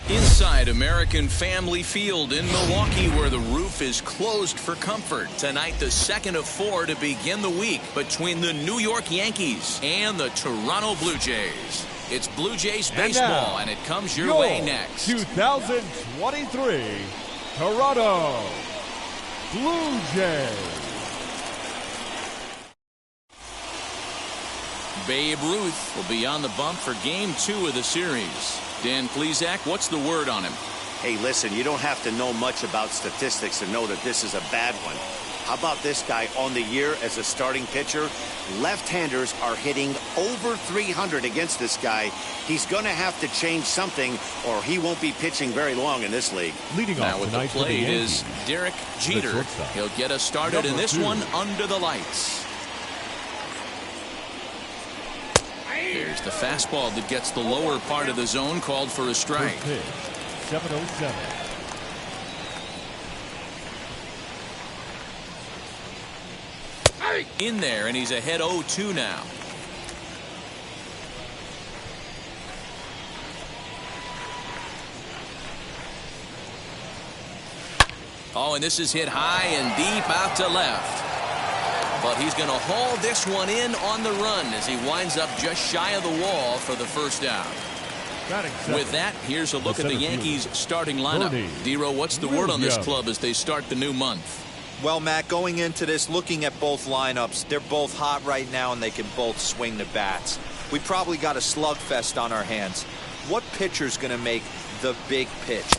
Inside American Family Field in Milwaukee, where the roof is closed for comfort. Tonight, the second of 4 to begin the week between the New York Yankees and the Toronto Blue Jays. It's Blue Jays baseball, and it comes your way next. 2023 Toronto Blue Jays. Babe Ruth will be on the bump for Game 2 of the series. Dan Plesac, what's the word on him? Hey, listen, you don't have to know much about statistics to know that this is a bad one. How about this guy on the year as a starting pitcher? Left-handers are hitting over 300 against this guy. He's going to have to change something, or he won't be pitching very long in this league. Leading now off with the plate is Derek Jeter. He'll get us started in this one under the lights. There's the fastball that gets the lower part of the zone, called for a strike. 707. In there, and he's ahead 0-2 now. Oh, and this is hit high and deep out to left. But he's going to haul this one in on the run as he winds up just shy of the wall for the first out. With that, here's a look at the Yankees' starting lineup. Dero, what's the word on this club as they start the new month? Well, Matt, going into this, looking at both lineups, they're both hot right now and they can both swing the bats. We probably got a slugfest on our hands. What pitcher's going to make the big pitch?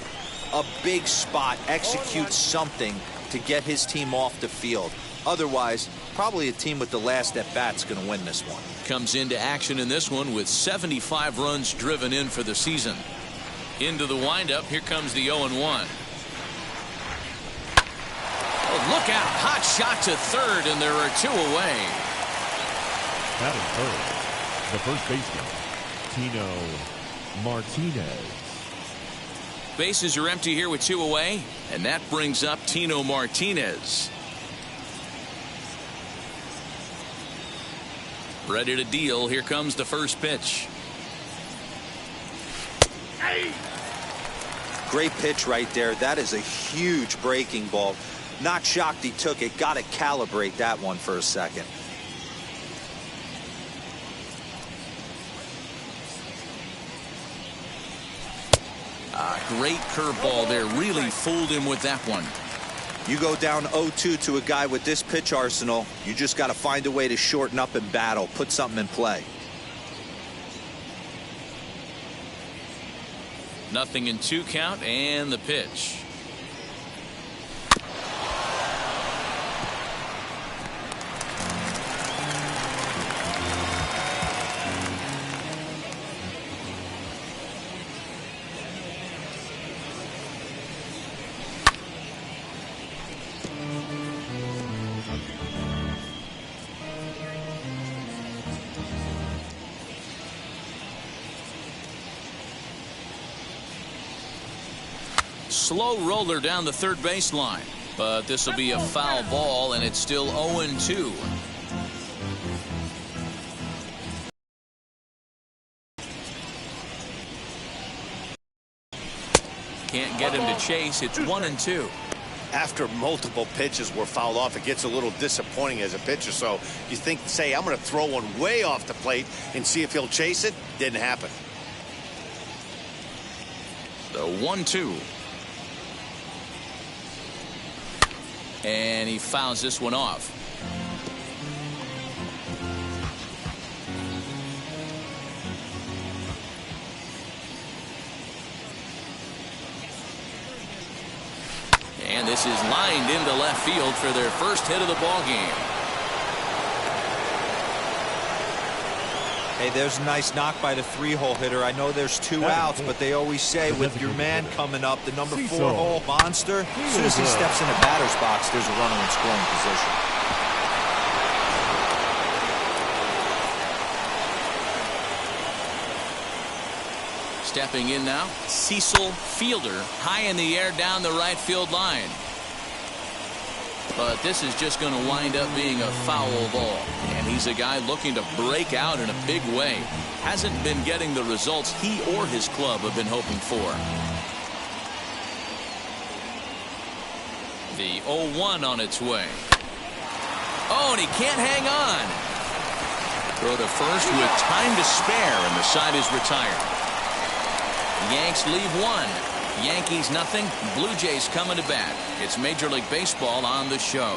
A big spot, execute something to get his team off the field. Otherwise, probably a team with the last at-bat's going to win this one. Comes into action in this one with 75 runs driven in for the season. Into the windup, here comes the 0-1. Oh, look out, hot shot to third, and there are 2 away. Batting third, the first baseman, Tino Martinez. Bases are empty here with 2 away, and that brings up Tino Martinez. Ready to deal. Here comes the first pitch. Great pitch right there. That is a huge breaking ball. Not shocked he took it. Got to calibrate that one for a second. Great curveball there. Really fooled him with that one. You go down 0-2 to a guy with this pitch arsenal, you just got to find a way to shorten up and battle, put something in play. Nothing in 2 count, and the pitch. Slow roller down the third baseline, but this will be a foul ball, and it's still 0-2. Can't get him to chase. It's 1-2. After multiple pitches were fouled off, it gets a little disappointing as a pitcher. So you think, say, I'm going to throw one way off the plate and see if he'll chase it. Didn't happen. The 1-2. And he fouls this one off. And this is lined into left field for their first hit of the ball game. Hey, there's a nice knock by the 3-hole hitter. I know there's 2 outs, but they always say with your man coming up, the number 4-hole monster, as soon as he steps in the batter's box, there's a runner in scoring position. Stepping in now, Cecil Fielder, high in the air down the right field line. But this is just going to wind up being a foul ball. And he's a guy looking to break out in a big way. Hasn't been getting the results he or his club have been hoping for. The 0-1 on its way. Oh, and he can't hang on. Throw to first with time to spare, and the side is retired. Yanks leave one. Yankees nothing. Blue Jays coming to bat. It's Major League Baseball on the show.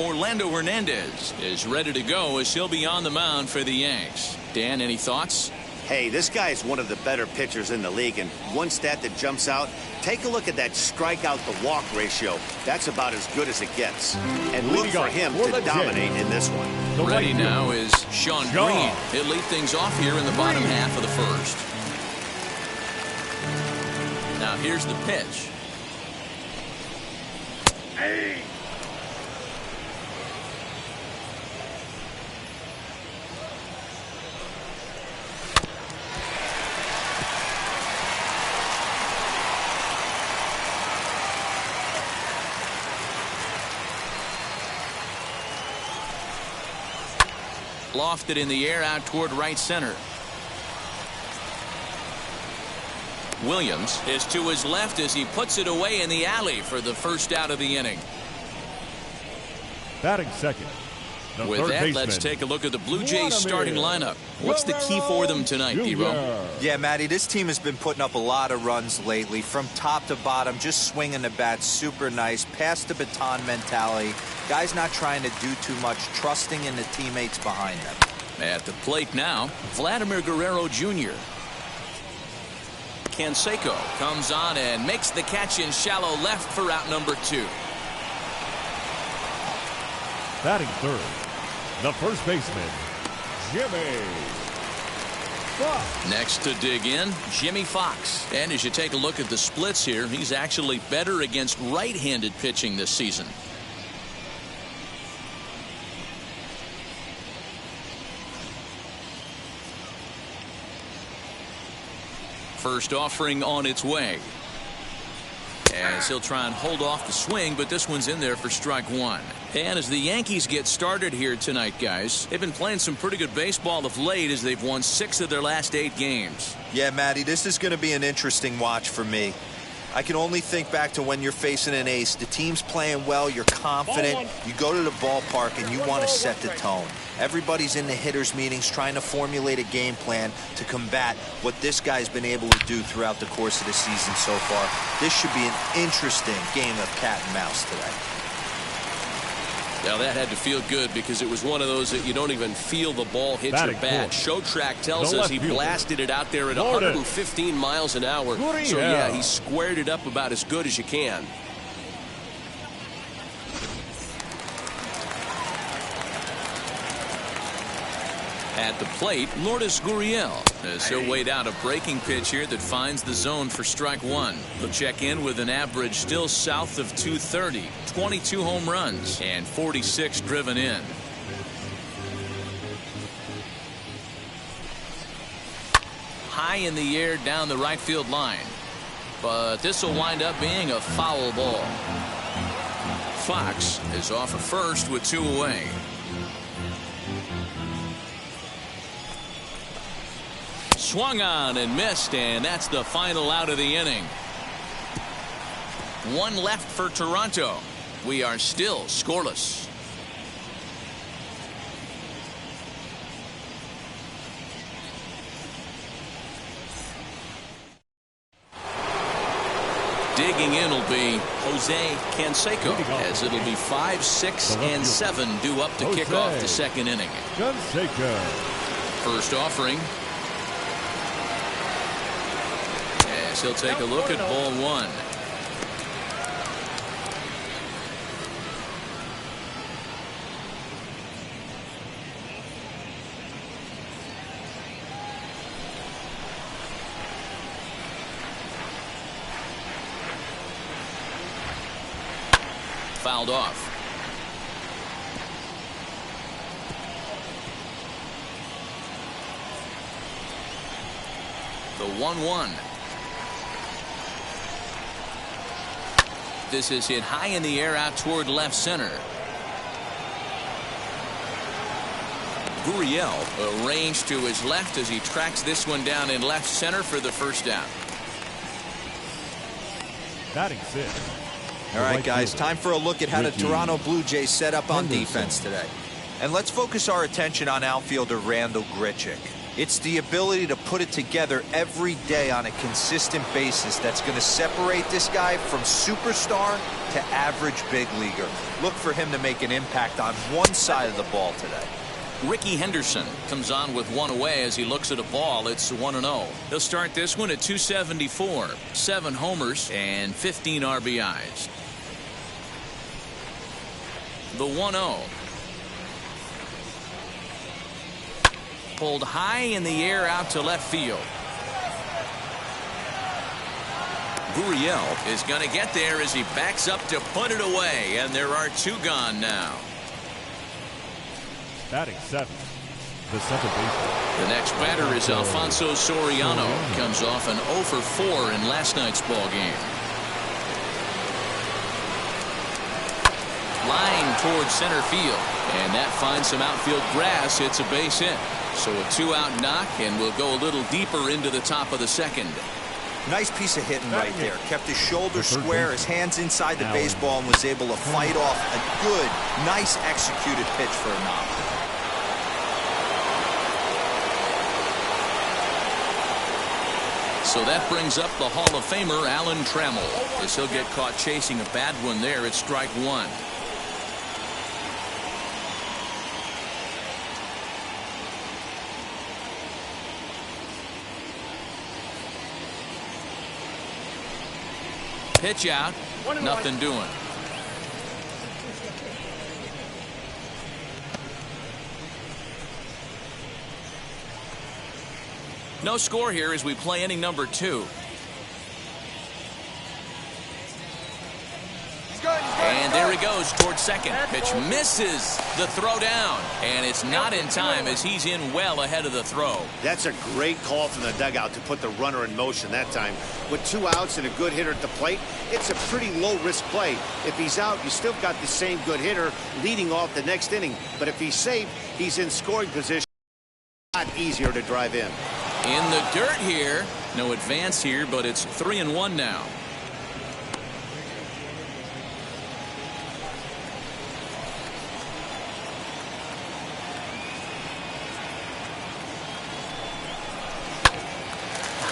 Orlando Hernandez is ready to go as he'll be on the mound for the Yanks. Dan, any thoughts? Hey, this guy is one of the better pitchers in the league, and one stat that jumps out, take a look at that strikeout to walk ratio. That's about as good as it gets. And look for him to dominate in this one. Ready now is Sean Green. He'll lead things off here in the bottom half of the first. Now here's the pitch. Hey. Lofted in the air out toward right center. Williams is to his left as he puts it away in the alley for the first out of the inning. Batting second. With that, let's take a look at the Blue Jays starting lineup. What's the key for them tonight, D-Ro? Yeah, Matty, this team has been putting up a lot of runs lately. From top to bottom, just swinging the bat super nice. Pass the baton mentality. Guys not trying to do too much, trusting in the teammates behind them. At the plate now, Vladimir Guerrero Jr. Canseco comes on and makes the catch in shallow left for out number 2. Batting third, the first baseman, Jimmy Fox. Next to dig in, Jimmy Fox. And as you take a look at the splits here, he's actually better against right-handed pitching this season. First offering on its way. As he'll try and hold off the swing, but this one's in there for strike 1. And as the Yankees get started here tonight, guys, they've been playing some pretty good baseball of late as they've won 6 of their last 8 games. Yeah, Matty, this is going to be an interesting watch for me. I can only think back to when you're facing an ace. The team's playing well, you're confident, you go to the ballpark and you want to set the tone. Everybody's in the hitters' meetings trying to formulate a game plan to combat what this guy's been able to do throughout the course of the season so far. This should be an interesting game of cat and mouse today. Now that had to feel good because it was one of those that you don't even feel the ball hit your bat. Show track tells us he blasted it out there at 115 miles an hour. So yeah, he squared it up about as good as you can. At the plate, Lourdes Gurriel as he'll wait out a breaking pitch here that finds the zone for strike 1. He'll check in with an average still south of 230, 22 home runs, and 46 driven in. High in the air down the right field line. But this will wind up being a foul ball. Fox is off at first with 2 away. Swung on and missed, and that's the final out of the inning. 1 left for Toronto. We are still scoreless. Digging in will be Jose Canseco, as it'll be 5, 6, and 7 due up to kick off the second inning. Canseco. First offering. As he'll take a look at ball 1. Fouled off. The 1-1. This is hit high in the air out toward left center. Gurriel arranged to his left as he tracks this one down in left center for the first down. Batting sixth. All right, guys, time for a look at how the Toronto Blue Jays set up on defense today. And let's focus our attention on outfielder Randall Grichik. It's the ability to put it together every day on a consistent basis that's going to separate this guy from superstar to average big leaguer. Look for him to make an impact on one side of the ball today. Ricky Henderson comes on with one away as he looks at a ball. It's 1-0. He'll start this one at 274. 7 homers and 15 RBIs. The 1-0. Pulled high in the air out to left field. Gurriel is going to get there as he backs up to put it away, and there are 2 gone now. Batting seventh, the second baseman. The next batter is Alfonso Soriano. Comes off an 0 for 4 in last night's ball game. Line towards center field, and that finds some outfield grass. It's a base hit. So a 2-out knock, and we'll go a little deeper into the top of the second. Nice piece of hitting right there. Kept his shoulders square, his hands inside the baseball, and was able to fight off a good, nice executed pitch for a knock. So that brings up the Hall of Famer Alan Trammell, as he'll get caught chasing a bad one there at strike 1. Pitch out, nothing doing. No score here as we play inning number 2. And there he goes towards second. Pitch misses the throw down, and it's not in time as he's in well ahead of the throw. That's a great call from the dugout to put the runner in motion that time. With 2 outs and a good hitter at the plate, it's a pretty low-risk play. If he's out, you still got the same good hitter leading off the next inning. But if he's safe, he's in scoring position. A lot easier to drive in. In the dirt here. No advance here, but it's 3-1 now.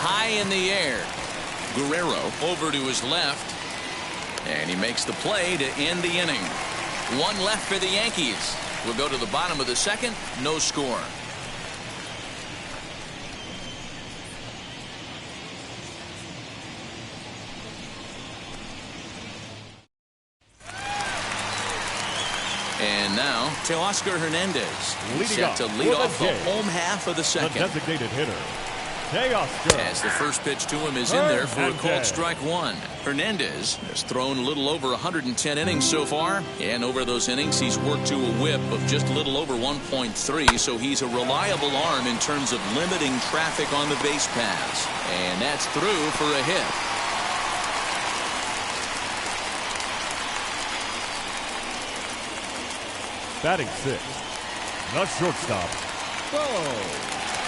High in the air. Guerrero over to his left, and he makes the play to end the inning. 1 left for the Yankees. We'll go to the bottom of the second. No score. And now Teoscar Hernandez set to lead off the home half of the second. The designated hitter, Teoscar. As the first pitch to him is in there for a called strike 1. Hernandez has thrown a little over 110 innings so far, and over those innings he's worked to a whip of just a little over 1.3, so he's a reliable arm in terms of limiting traffic on the base paths. And that's through for a hit. Batting sixth, the shortstop,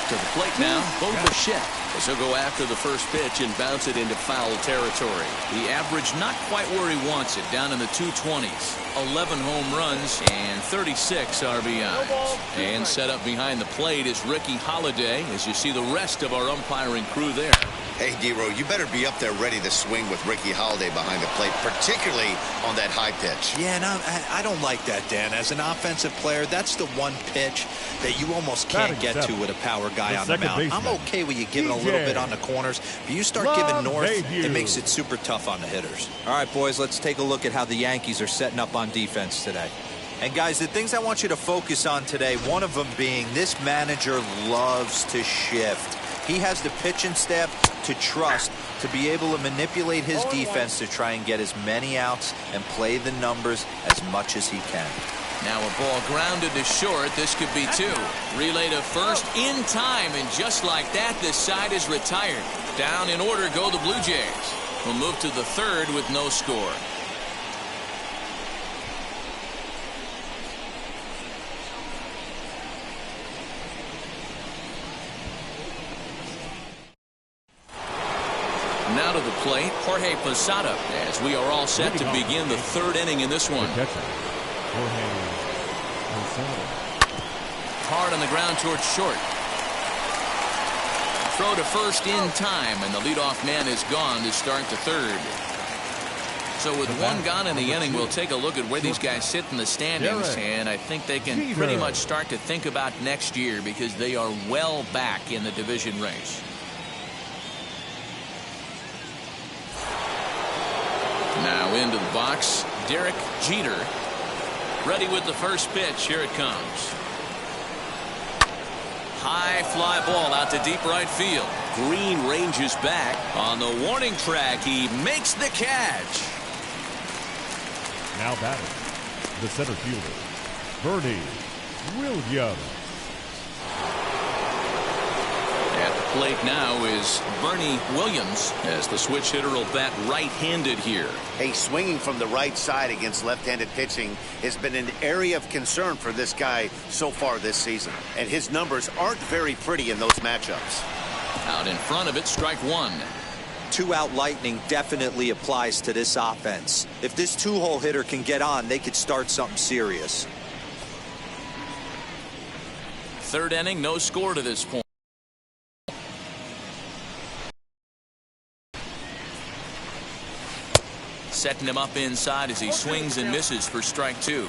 To the plate now, Bo Bichette, as he'll go after the first pitch and bounce it into foul territory. The average not quite where he wants it, down in the 220s. 11 home runs and 36 RBIs. And set up behind the plate is Ricky Holiday, as you see the rest of our umpiring crew there. Hey, D-Row, you better be up there ready to swing with Ricky Holiday behind the plate, particularly on that high pitch. Yeah, and I don't like that, Dan. As an offensive player, that's the one pitch that you almost can't get to with a power guy on the mound. I'm okay with you giving a little bit on the corners, but you start giving north, it makes it super tough on the hitters. All right, boys, let's take a look at how the Yankees are setting up on defense today. And, guys, the things I want you to focus on today, one of them being this manager loves to shift. He has the pitching staff to trust to be able to manipulate his defense to try and get as many outs and play the numbers as much as he can. Now a ball grounded to short. This could be two. Relay to first in time, and just like that, this side is retired. Down in order go the Blue Jays. We'll move to the third with no score. Now to the plate, Jorge Posada, as we are all set to begin the third inning in this one. Hard on the ground towards short. Throw to first in time, and the leadoff man is gone to start the third. So with one gone in the inning, we'll take a look at where these guys sit in the standings, and I think they can pretty much start to think about next year because they are well back in the division race. Now into the box, Derek Jeter. Ready with the first pitch. Here it comes. High fly ball out to deep right field. Green ranges back. On the warning track, he makes the catch. Now batting, the center fielder, Bernie Williams. At the plate now is Bernie Williams, as the switch hitter will bat right-handed here. Hey, swinging from the right side against left-handed pitching has been an area of concern for this guy so far this season. And his numbers aren't very pretty in those matchups. Out in front of it, strike one. Two-out lightning definitely applies to this offense. If this two-hole hitter can get on, they could start something serious. Third inning, no score to this point. Setting him up inside as he swings and misses for strike two.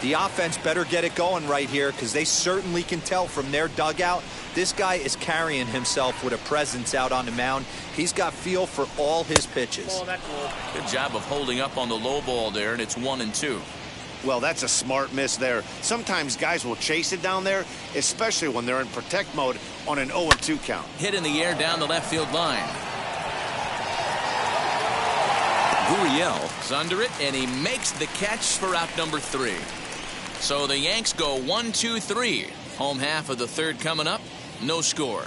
The offense better get it going right here because they certainly can tell from their dugout this guy is carrying himself with a presence out on the mound. He's got feel for all his pitches. Good job of holding up on the low ball there, and it's 1-2. Well, that's a smart miss there. Sometimes guys will chase it down there, especially when they're in protect mode on an 0-2 count. Hit in the air down the left field line. Gurriel is under it, and he makes the catch for out number 3. So the Yanks go 1-2-3. Home half of the third coming up. No score.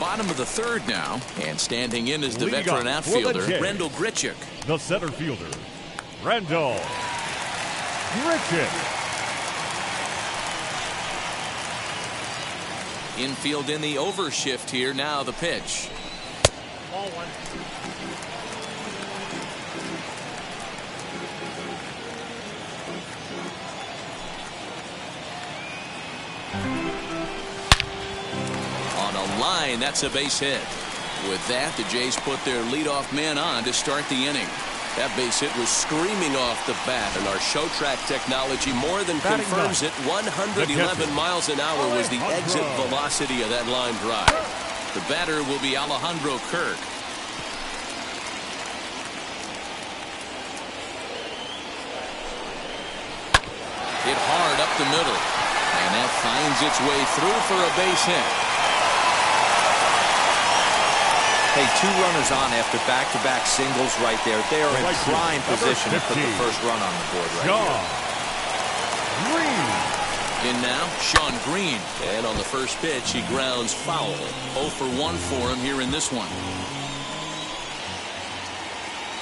Bottom of the third now, and standing in is the veteran outfielder, Randall Grichik. The center fielder, Randall Grichik. Infield in the overshift here. Now the pitch. Ball one. On a line, that's a base hit. With that, the Jays put their leadoff man on to start the inning. That base hit was screaming off the bat, and our show track technology more than confirms it. 111 miles an hour was the exit velocity of that line drive. The batter will be Alejandro Kirk. Hit hard up the middle, and that finds its way through for a base hit. Hey, 2 runners on after back-to-back singles right there. They are in prime position to put the first run on the board right here. In now, Sean Green. And on the first pitch, he grounds foul. 0 for 1 for him here in this one.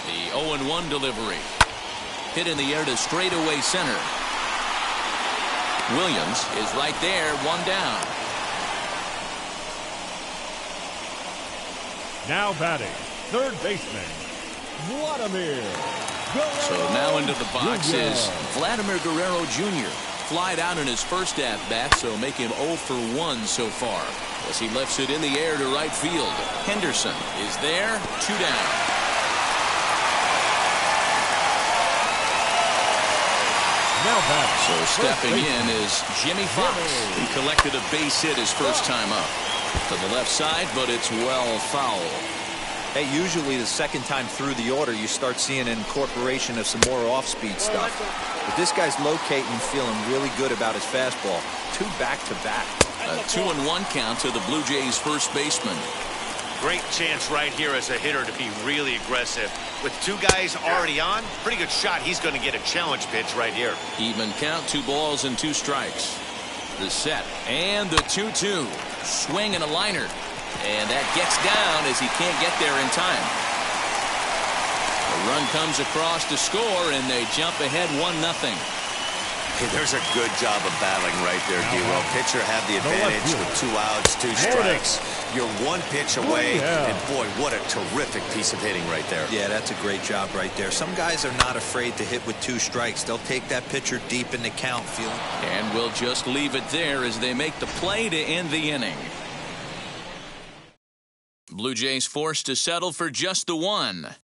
The 0-1 delivery. Hit in the air to straightaway center. Williams is right there, 1 down. Now batting, third baseman, Vladimir Guerrero. So now into the box is Vladimir Guerrero Jr. Flied out in his first at-bat, so make him 0 for 1 so far. As he lifts it in the air to right field. Henderson is there, 2 down. Now batting. So stepping in is Jimmy Fox. He collected a base hit his first time up. To the left side, but it's well foul. Hey, usually the second time through the order, you start seeing an incorporation of some more off-speed stuff. But this guy's locating and feeling really good about his fastball. 2 back-to-back. A 2-1 count to the Blue Jays first baseman. Great chance right here as a hitter to be really aggressive. With two guys already on, pretty good shot. He's going to get a challenge pitch right here. Even count, 2 balls and 2 strikes. The set and the 2-2. Swing and a liner. And that gets down as he can't get there in time. A run comes across to score, and they jump ahead 1-0. Hey, there's a good job of battling right there, D-Roll. Pitcher had the advantage with 2 outs, 2 strikes. You're 1 pitch away, and boy, what a terrific piece of hitting right there. Yeah, that's a great job right there. Some guys are not afraid to hit with 2 strikes. They'll take that pitcher deep in the count, feeling. And we'll just leave it there as they make the play to end the inning. Blue Jays forced to settle for just the 1.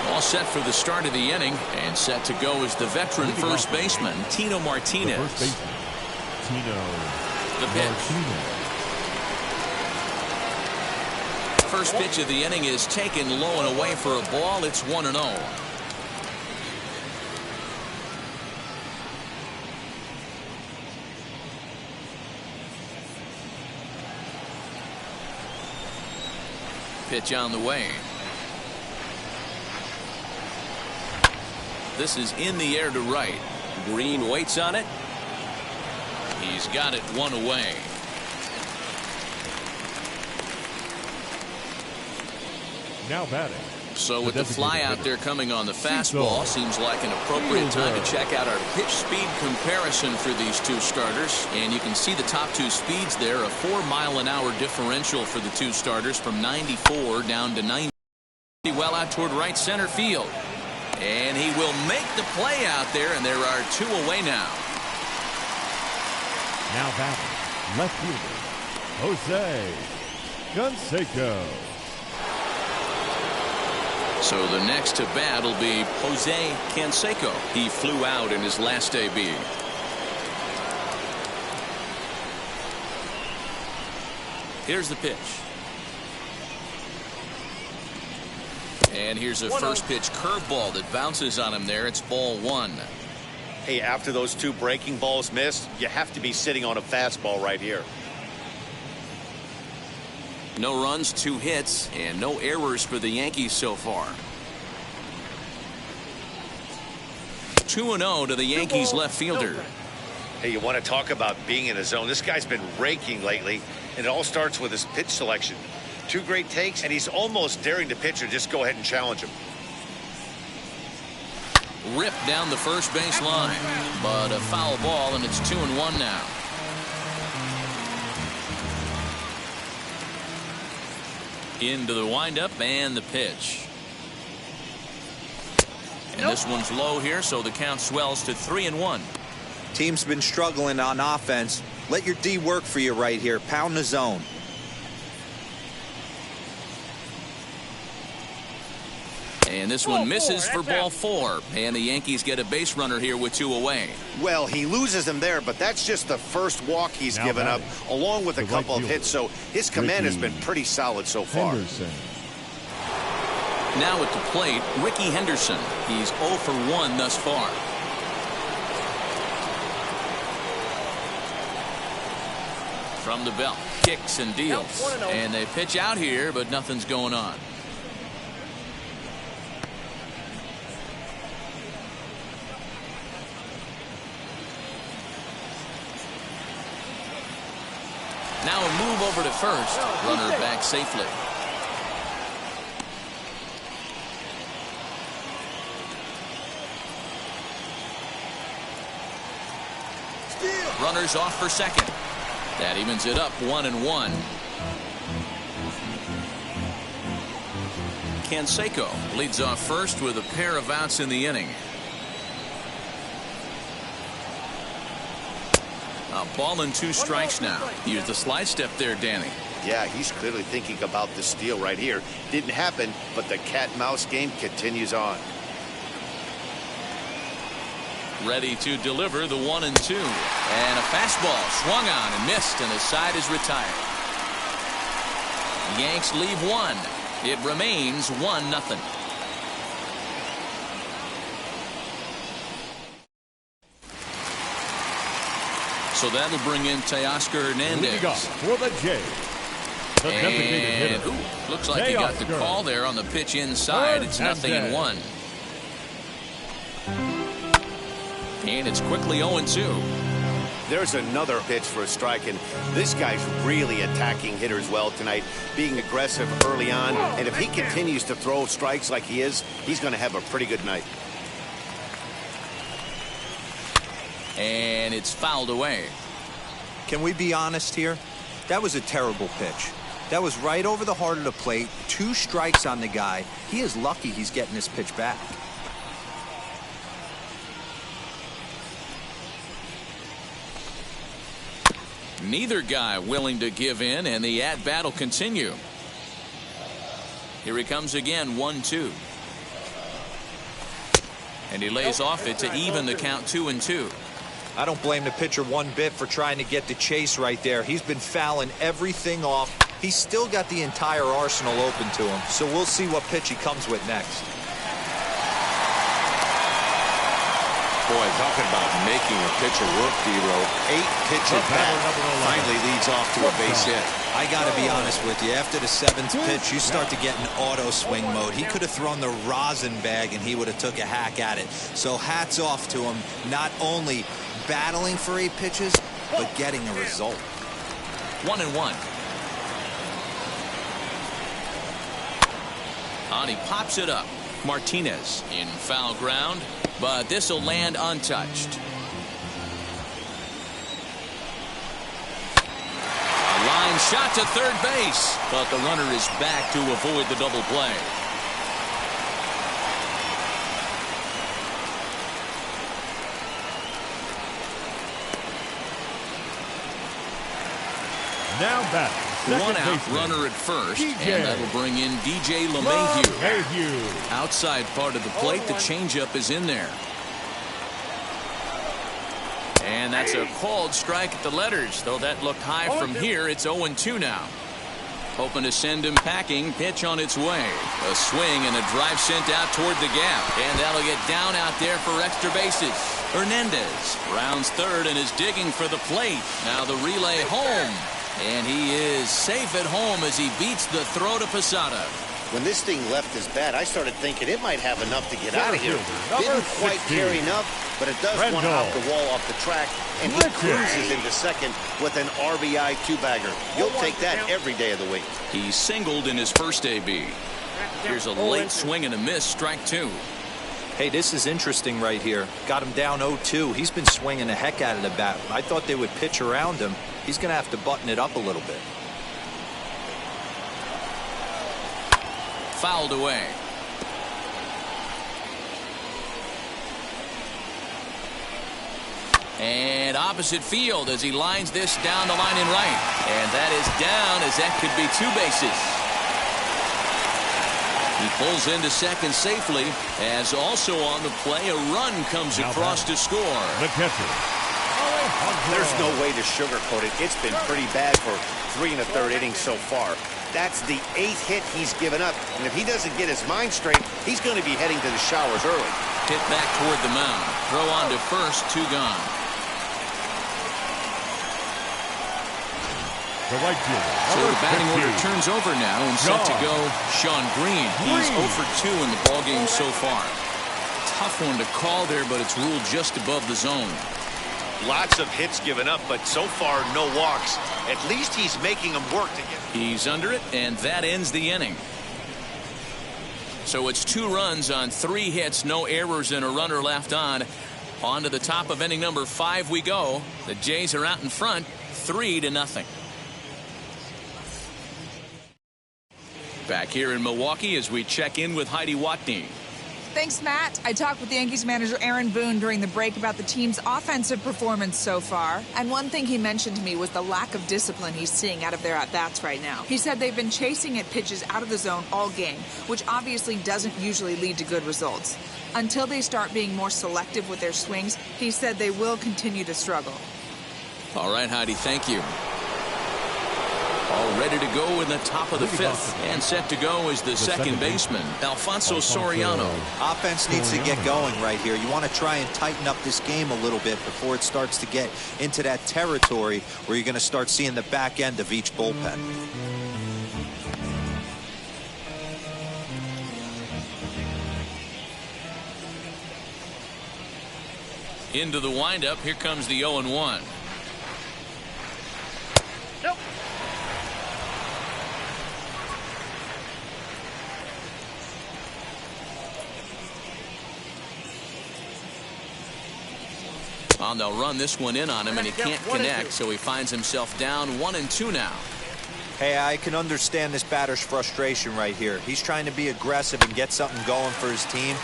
All set for the start of the inning, and set to go is the veteran first baseman, Tino Martinez. The first baseman, Tino The pitch. Martinez. First pitch of the inning is taken low and away for a ball. It's 1-0. Pitch on the way. This is in the air to right. Green waits on it. He's got it 1 away. Now batting. So with the fly out there coming on the fastball, seems like an appropriate time to check out our pitch speed comparison for these 2 starters. And you can see the top 2 speeds there, a 4-mile-an-hour differential for the 2 starters from 94 down to 90. Well out toward right center field. And he will make the play out there, and there are 2 away now. Now batting, left fielder, Jose Canseco. So the next to bat will be Jose Canseco. He flew out in his last AB. Here's the pitch. And here's a first pitch curveball that bounces on him there. It's ball 1. Hey, after those 2 breaking balls missed, you have to be sitting on a fastball right here. No runs, 2 hits, and no errors for the Yankees so far. 2-0 to the Yankees left fielder. Hey, you want to talk about being in a zone. This guy's been raking lately, and it all starts with his pitch selection. 2 great takes, and he's almost daring the pitcher just go ahead and challenge him. Ripped down the first base line, but a foul ball, and it's 2-1 now. Into the windup and the pitch. And this one's low here, so the count swells to 3-1. Team's been struggling on offense. Let your D work for you right here. Pound the zone. And this one misses for ball 4. And the Yankees get a base runner here with 2 away. Well, he loses him there, but that's just the first walk he's given up, along with a couple of hits. So his command has been pretty solid so far. Henderson. Now at the plate, Ricky Henderson. He's 0 for 1 thus far. From the belt, kicks and deals. And they pitch out here, but nothing's going on. Now a move over to first. Runner back safely. Runners off for second. That evens it up 1-1. Canseco leads off first with a pair of outs in the inning. A ball and 2 strikes now. Here's the slide step there, Danny. Yeah, he's clearly thinking about the steal right here. Didn't happen, but the cat-mouse game continues on. Ready to deliver the 1-2. And a fastball swung on and missed, and the side is retired. Yanks leave 1. It remains 1-0. So that'll bring in Teoscar Hernandez. Leading off for the Jays, the designated hitter. Looks like he got the call there on the pitch inside. It's 0-1. And it's quickly 0-2. There's another pitch for a strike, and this guy's really attacking hitters well tonight, being aggressive early on. And if he continues to throw strikes like he is, he's going to have a pretty good night. And it's fouled away. Can we be honest here? That was a terrible pitch. That was right over the heart of the plate. 2 strikes on the guy. He is lucky he's getting this pitch back. Neither guy willing to give in, and the at-bat will continue. Here he comes again, 1-2. And he lays off it to even the count 2-2. I don't blame the pitcher one bit for trying to get the chase right there. He's been fouling everything off. He's still got the entire arsenal open to him, so we'll see what pitch he comes with next. Boy, talking about making a pitcher work, D-Row. 8 pitch at bat finally leads off to a base hit. I got to be honest with you. After the 7th pitch, you start to get in auto swing mode. He could have thrown the rosin bag, and he would have took a hack at it. So hats off to him, not only battling for 8 pitches, but getting a result. 1-1. And he pops it up. Martinez in foul ground, but this will land untouched. A line shot to third base, but the runner is back to avoid the double play. Now back. One out, runner at first, and that'll bring in DJ LeMahieu. Outside part of the plate, the changeup is in there. And that's a called strike at the letters, though that looked high from here. It's 0-2 now. Hoping to send him packing. Pitch on its way. A swing and a drive sent out toward the gap. And that'll get down out there for extra bases. Hernandez rounds third and is digging for the plate. Now the relay home. And he is safe at home as he beats the throw to Posada. When this thing left his bat, I started thinking it might have enough to get out of here. Didn't quite carry enough, but it does one off the wall, off the track, and he cruises into second with an RBI 2-bagger. You'll take that every day of the week. He singled in his first AB. Here's a late swing and a miss, strike 2. Hey, this is interesting right here. Got him down 0-2. He's been swinging the heck out of the bat. I thought they would pitch around him. He's going to have to button it up a little bit. Fouled away. And opposite field as he lines this down the line in right. And that is down as that could be 2 bases. He pulls into second safely as also on the play a run comes across to score. The catcher. There's no way to sugarcoat it. It's been pretty bad for 3 1/3 innings so far. That's the 8th hit he's given up. And if he doesn't get his mind straight, he's going to be heading to the showers early. Hit back toward the mound. Throw on to first, 2 gone. The right fielder. So the batting order turns over now and set to go Sean Green. He's 0 for 2 in the ballgame so far. Tough one to call there, but it's ruled just above the zone. Lots of hits given up, but so far no walks. At least he's making them work to get. He's under it, and that ends the inning. So it's 2 runs on 3 hits, no errors, and a runner left on. On to the top of inning number 5 we go. The Jays are out in front, 3-0. Back here in Milwaukee as we check in with Heidi Watney. Thanks, Matt. I talked with Yankees manager Aaron Boone during the break about the team's offensive performance so far. And one thing he mentioned to me was the lack of discipline he's seeing out of their at-bats right now. He said they've been chasing at pitches out of the zone all game, which obviously doesn't usually lead to good results. Until they start being more selective with their swings, he said they will continue to struggle. All right, Heidi, thank you. All ready to go in the top of the fifth. And set to go is the second baseman, Alfonso Soriano. Offense needs to get going right here. You want to try and tighten up this game a little bit before it starts to get into that territory where you're going to start seeing the back end of each bullpen. Into the windup. Here comes the 0-1. Nope. Well, they'll run this one in on him, and he can't connect, so he finds himself down 1-2 now. Hey, I can understand this batter's frustration right here. He's trying to be aggressive and get something going for his team.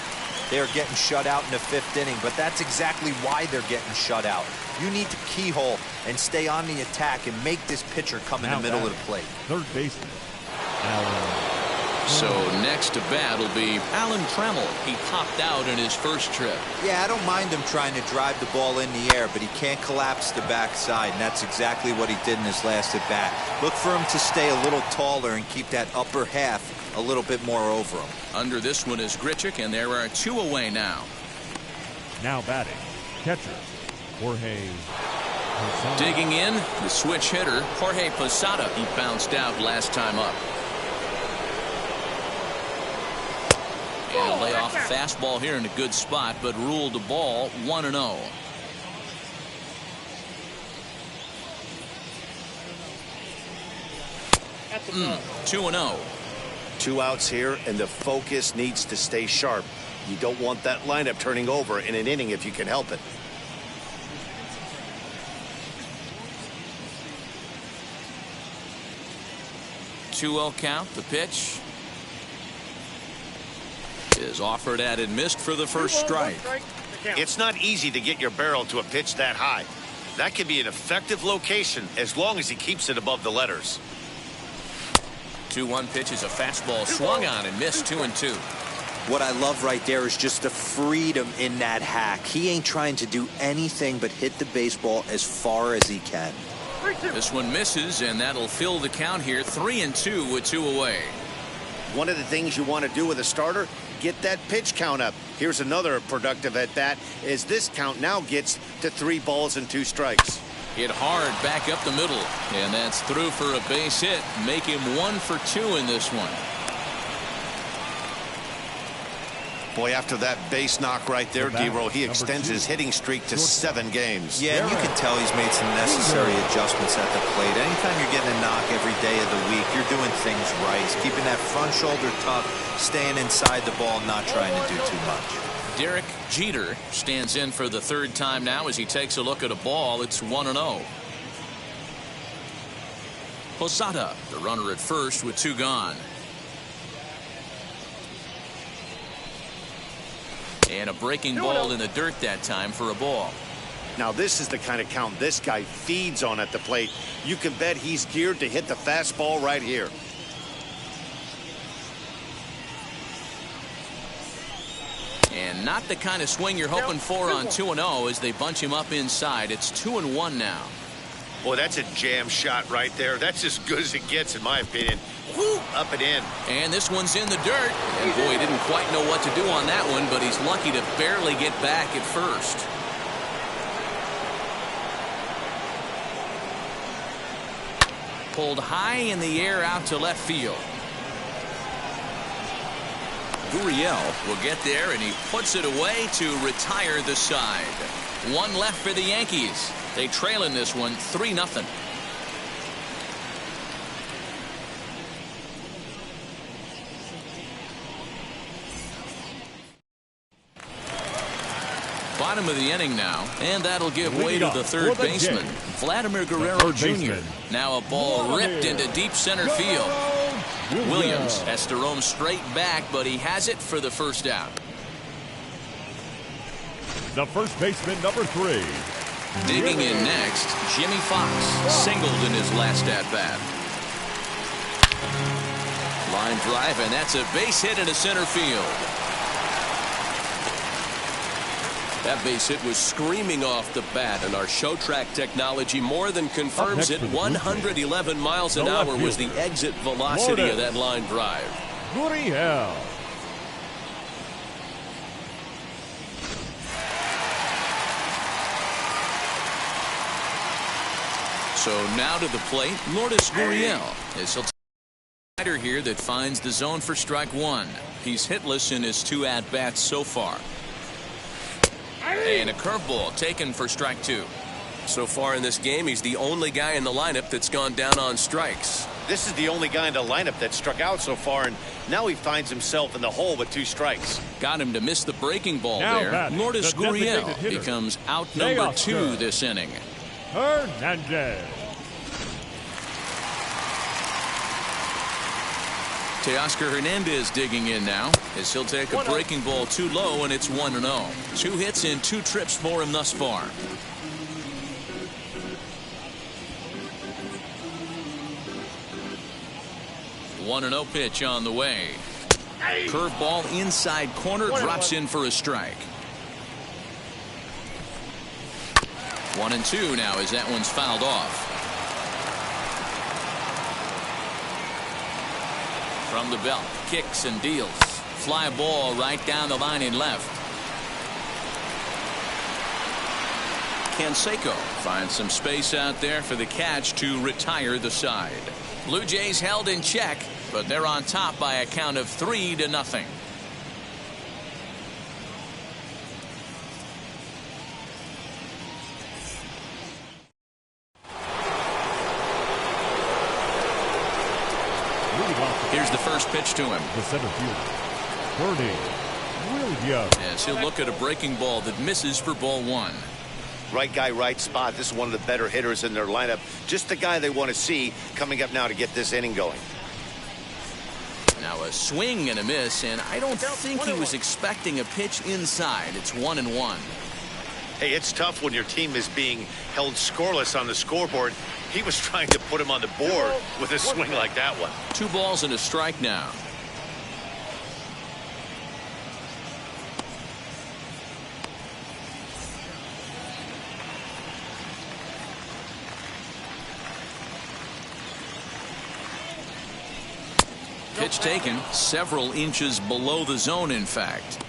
They are getting shut out in the fifth inning, but that's exactly why they're getting shut out. You need to keyhole and stay on the attack and make this pitcher come in the middle of the plate. Third baseman. So next to bat will be Alan Trammell. He popped out in his first trip. Yeah, I don't mind him trying to drive the ball in the air, but he can't collapse the backside, and that's exactly what he did in his last at bat. Look for him to stay a little taller and keep that upper half a little bit more over him. Under this one is Grichik, and there are 2 away now. Now batting, catcher, Jorge Posada. Digging in, the switch hitter, Jorge Posada. He bounced out last time up. And a layoff fastball here in a good spot, but ruled the ball 1-0. That's a ball. 2-0. 2 outs here, and the focus needs to stay sharp. You don't want that lineup turning over in an inning if you can help it. Two-0 count. The pitch is offered at and missed for the first strike. It's not easy to get your barrel to a pitch that high. That can be an effective location as long as he keeps it above the letters. 2-1 pitch is a fastball swung on and missed. 2-2. What I love right there is just the freedom in that hack. He ain't trying to do anything but hit the baseball as far as he can. This one misses, and that'll fill the count here. 3-2 with 2 away. One of the things you want to do with a starter, get that pitch count up. Here's another productive at bat as this count now gets to 3 balls and 2 strikes. Hit hard back up the middle, and that's through for a base hit. Make him 1 for 2 in this one. Boy, after that base knock right there, D-Roll, he extends his hitting streak to 7 games. Yeah, and you can tell he's made some necessary adjustments at the plate. Anytime you're getting a knock every day of the week, you're doing things right. He's keeping that front shoulder tucked, staying inside the ball, not trying to do too much. Derek Jeter stands in for the 3rd time now as he takes a look at a ball. It's 1-0. Posada, the runner at first with 2 gone. And a breaking ball in the dirt that time for a ball. Now this is the kind of count this guy feeds on at the plate. You can bet he's geared to hit the fastball right here. And not the kind of swing you're hoping for on 2-0 as they bunch him up inside. It's 2-1 now. Boy, that's a jam shot right there. That's as good as it gets, in my opinion. Woo, up and in. And this one's in the dirt. And boy, he didn't quite know what to do on that one, but he's lucky to barely get back at first. Pulled high in the air out to left field. Gurriel will get there, and he puts it away to retire the side. 1 left for the Yankees. They trail in this one 3-0. Bottom of the inning now, and that'll give way to the 3rd baseman, Vladimir Guerrero Jr. Now a ball ripped into deep center field. Williams has to roam straight back, but he has it for the first out. The first baseman, number 3. Digging in next, Jimmy Fox singled in his last at-bat. Line drive, and that's a base hit into center field. That base hit was screaming off the bat, and our show track technology more than confirms it. 111 miles an hour was the exit velocity of that line drive. Gurriel. So now to the plate, Lourdes Gurriel. As he'll take a slider here that finds the zone for strike one. He's hitless in his 2 at-bats so far. And a curveball taken for strike 2. So far in this game, he's the only guy in the lineup that's gone down on strikes. This is the only guy in the lineup that struck out so far, and now he finds himself in the hole with 2 strikes. Got him to miss the breaking ball Now there. batting, Lourdes the designated Gurriel hitter, becomes out number 2 this inning. Hernandez. Teoscar Hernandez digging in now as he'll take a breaking ball too low, and it's 1-0. 2 hits in 2 trips for him thus far. One 1-0 pitch on the way. Curveball inside corner, drops in for a strike. 1-2 now as that one's fouled off. From the belt, kicks and deals. Fly ball right down the line in left. Canseco finds some space out there for the catch to retire the side. Blue Jays held in check, but they're on top by a count of 3-0. Here's the first pitch to him. The center fielder, Bernie Williams. As he'll look at a breaking ball that misses for ball 1. Right guy, right spot. This is one of the better hitters in their lineup. Just the guy they want to see coming up now to get this inning going. Now a swing and a miss, and I don't think he was expecting a pitch inside. It's 1-1. Hey, it's tough when your team is being held scoreless on the scoreboard. He was trying to put him on the board with a swing like that one. 2 balls and a strike now. Pitch taken several inches below the zone, in fact.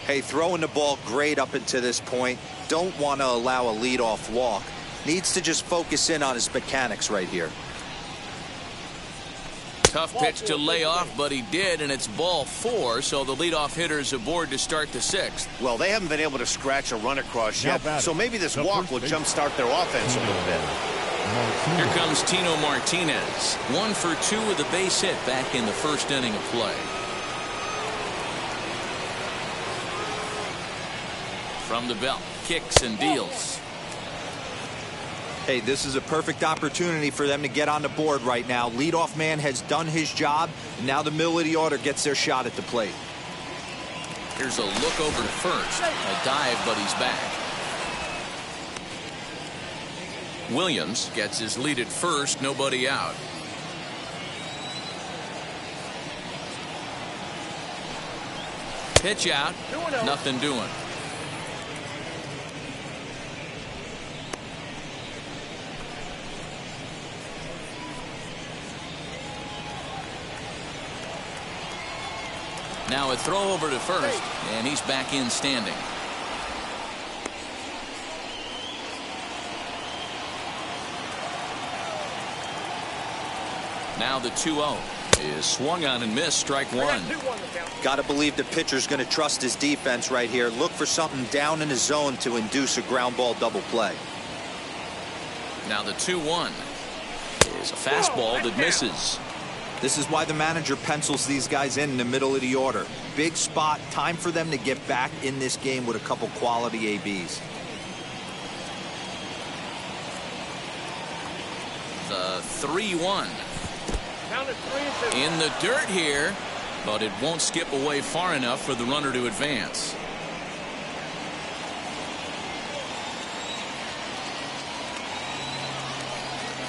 Hey, throwing the ball great up until this point. Don't want to allow a leadoff walk. Needs to just focus in on his mechanics right here. Tough pitch to lay off, but he did, and it's ball 4, so the leadoff hitter's aboard to start the 6th. Well, they haven't been able to scratch a run across yet, so maybe this walk will jumpstart their offense a little bit. Here comes Tino Martinez. 1 for 2 with a base hit back in the first inning of play. From the belt, kicks and deals. Hey, this is a perfect opportunity for them to get on the board right now. Leadoff man has done his job, and now the middle of the order gets their shot at the plate. Here's a look over to first. A dive, but he's back. Williams gets his lead at first, nobody out. Pitch out, nothing doing. Now a throw over to first, and he's back in standing. Now the 2-0 is swung on and missed, strike 1. Got to believe the pitcher's going to trust his defense right here. Look for something down in his zone to induce a ground ball double play. Now the 2-1 is a fastball that misses. This is why the manager pencils these guys in the middle of the order. Big spot, time for them to get back in this game with a couple quality ABs. The 3-1. In the dirt here, but it won't skip away far enough for the runner to advance.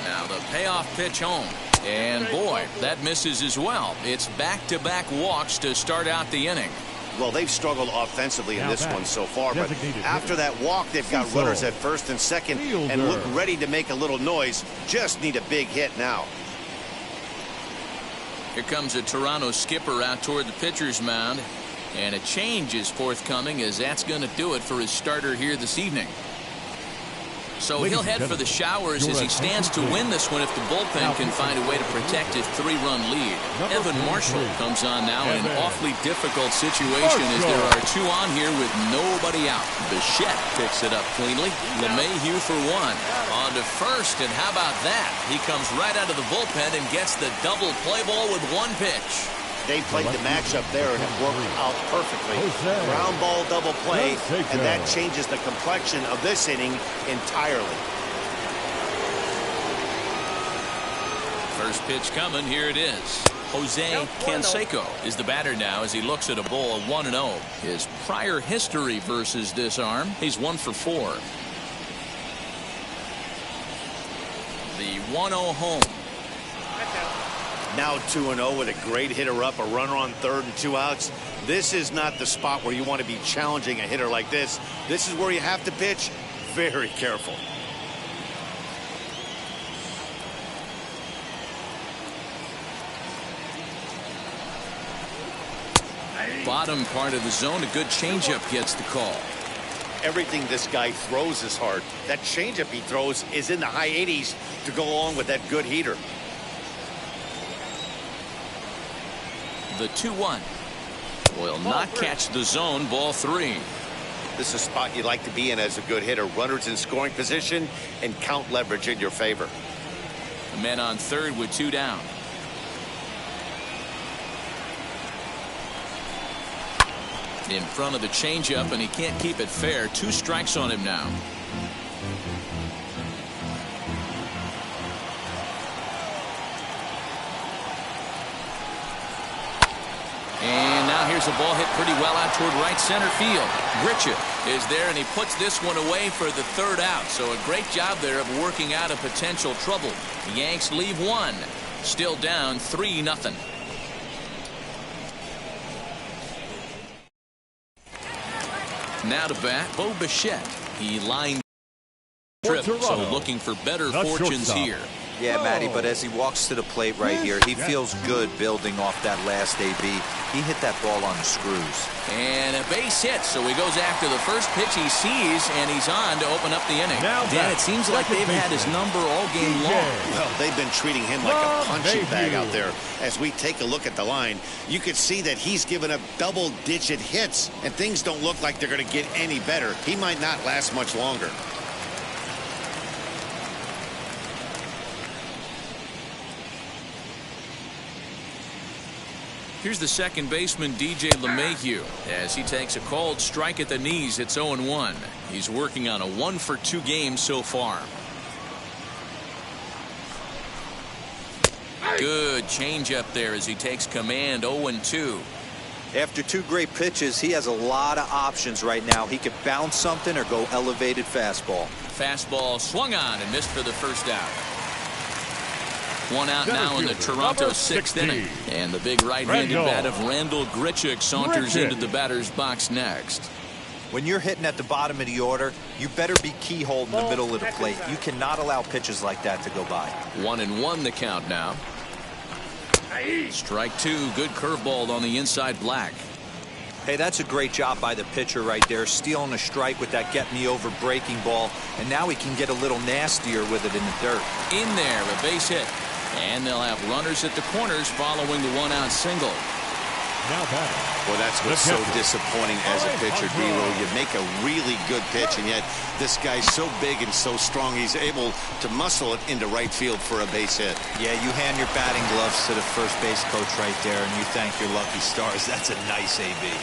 Now the payoff pitch home. And boy, that misses as well. It's back-to-back walks to start out the inning. Well, they've struggled offensively in this one so far, but after that walk, they've got runners at first and second and look ready to make a little noise. Just need a big hit now. Here comes a Toronto skipper out toward the pitcher's mound, and a change is forthcoming, as that's going to do it for his starter here this evening. So he'll head for the showers as he stands to win this one if the bullpen can find a way to protect his 3-run lead. Evan Marshall comes on now in an awfully difficult situation as there are 2 on here with nobody out. Bichette picks it up cleanly. LeMahieu for 1. On to first, and how about that? He comes right out of the bullpen and gets the double play ball with 1 pitch. They played the matchup there and it worked out perfectly. Ground ball double play, and that changes the complexion of this inning entirely. First pitch coming. Here it is. Jose Canseco is the batter now as he looks at a ball 1-0. His prior history versus this arm, he's 1 for 4. The 1-0 home. Now 2-0 with a great hitter up, a runner on third and 2 outs. This is not the spot where you want to be challenging a hitter like this. This is where you have to pitch very careful. Bottom part of the zone, a good changeup gets the call. Everything this guy throws is hard. That changeup he throws is in the high 80s to go along with that good heater. The 2-1 will not catch the zone. Ball 3. This is a spot you'd like to be in as a good hitter. Runners in scoring position and count leverage in your favor. The men on third with 2 down. In front of the changeup, and he can't keep it fair. 2 strikes on him now. And now here's a ball hit pretty well out toward right center field. Grichik is there, and he puts this one away for the 3rd out. So a great job there of working out a potential trouble. The Yanks leave 1. Still down 3-0. Now to bat, Bo Bichette. He lined trip, so looking for better fortunes here. Yeah, Matty, but as he walks to the plate right here, he feels good building off that last AB. He hit that ball on the screws. And a base hit, so he goes after the first pitch he sees, and he's on to open up the inning. Dan, it seems like they've had his number all game long. Well, they've been treating him like a punching bag out there. As we take a look at the line, you could see that he's given up double-digit hits, and things don't look like they're going to get any better. He might not last much longer. Here's the second baseman, DJ LeMahieu, as he takes a called strike at the knees. It's 0-1. He's working on a 1-for-2 game so far. Good changeup there as he takes command. 0-2. After 2 great pitches, he has a lot of options right now. He could bounce something or go elevated fastball. Fastball swung on and missed for the first out. 1 out now in the Toronto 6th inning. And the big right-handed bat of Randall Grichik saunters into the batter's box next. When you're hitting at the bottom of the order, you better be keyhole in the middle of the plate. You cannot allow pitches like that to go by. 1-1 the count now. Strike 2. Good curveball on the inside black. Hey, that's a great job by the pitcher right there, stealing a strike with that get-me-over breaking ball, and now he can get a little nastier with it in the dirt. In there, a base hit. And they'll have runners at the corners following the 1-out single. Well, that's what's so disappointing as a pitcher, D-Lo. You make a really good pitch, and yet this guy's so big and so strong, he's able to muscle it into right field for a base hit. Yeah, you hand your batting gloves to the first base coach right there, and you thank your lucky stars. That's a nice AB.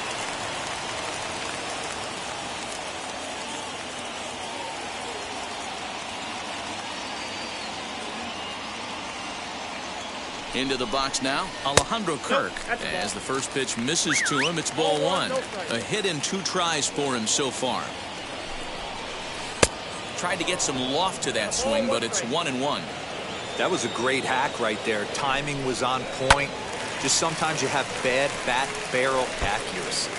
Into the box now, Alejandro Kirk. As the first pitch misses to him, it's ball 1. A hit in 2 tries for him so far. Tried to get some loft to that swing, but it's 1-1. That was a great hack right there. Timing was on point. Just sometimes you have bad bat barrel accuracy.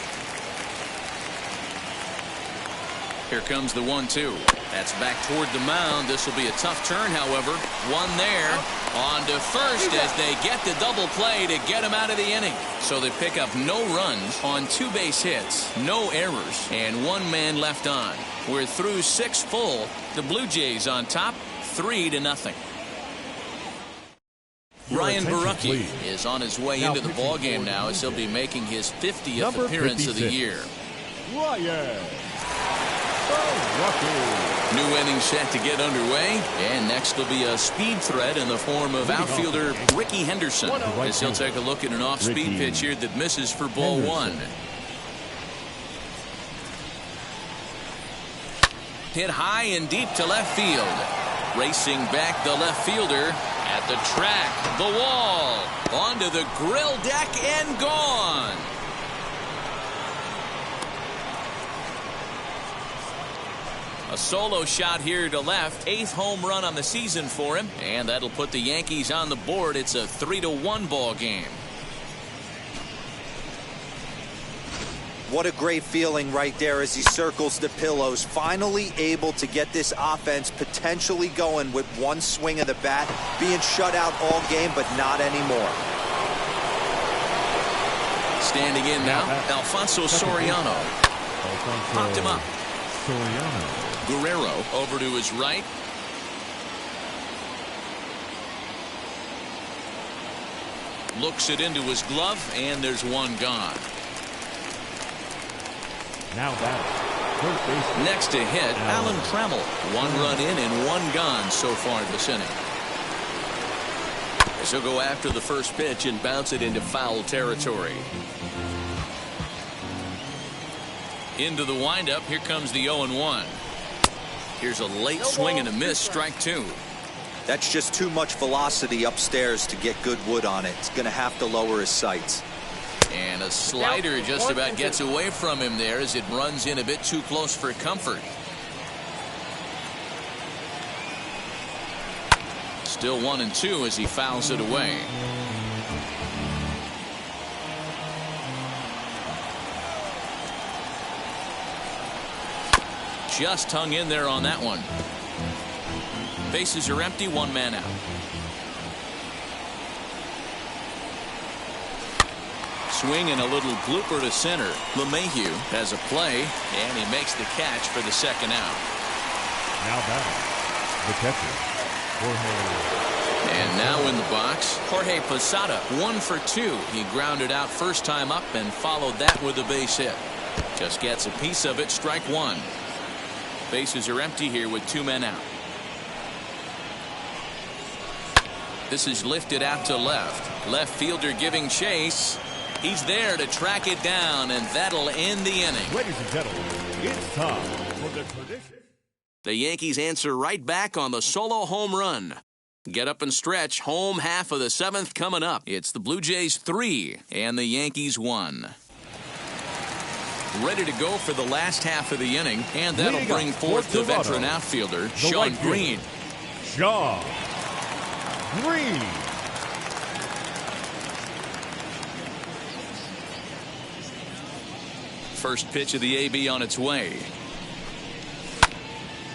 Here comes the 1-2. That's back toward the mound. This will be a tough turn, however. One there. On to first as they get the double play to get him out of the inning. So they pick up no runs on 2 base hits, no errors, and 1 man left on. We're through 6 full. The Blue Jays on top, 3-0. Ryan Barucki is on his way into the ballgame now as he'll be making his 50th appearance of the year. Ryan. New inning set to get underway, and next will be a speed threat in the form of outfielder Ricky Henderson as he'll take a look at an off-speed pitch here that misses for ball 1. Hit high and deep to left field. Racing back the left fielder at the track, the wall, onto the grill deck and gone. A solo shot here to left. 8th home run on the season for him. And that'll put the Yankees on the board. It's a 3-1 ball game. What a great feeling right there as he circles the pillows. Finally able to get this offense potentially going with 1 swing of the bat. Being shut out all game, but not anymore. Standing in now, Alfonso Soriano. Popped him up. Soriano. Guerrero over to his right. Looks it into his glove, and there's 1 gone. Now that next to hit, Alan Trammell. 1 run in and 1 gone so far this inning. So go after the first pitch and bounce it into foul territory. Into the windup. Here comes the 0-1. Here's a late swing and a miss. Strike 2. That's just too much velocity upstairs to get good wood on it. It's going to have to lower his sights. And a slider just about gets away from him there as it runs in a bit too close for comfort. Still 1-2 as he fouls it away. Just hung in there on that one. Bases are empty, 1 man out. Swing and a little blooper to center. LeMahieu has a play, and he makes the catch for the 2nd out. Now batting, the catcher, Jorge. And now in the box, Jorge Posada, 1 for 2. He grounded out first time up and followed that with a base hit. Just gets a piece of it. Strike 1. Bases are empty here with 2 men out. This is lifted out to left. Left fielder giving chase. He's there to track it down, and that'll end the inning. Ladies and gentlemen, it's time for the tradition. The Yankees answer right back on the solo home run. Get up and stretch. Home half of the 7th coming up. It's the Blue Jays 3 and the Yankees 1. Ready to go for the last half of the inning, and that'll bring forth the veteran outfielder, Shawn Green. Shawn Green. First pitch of the AB on its way.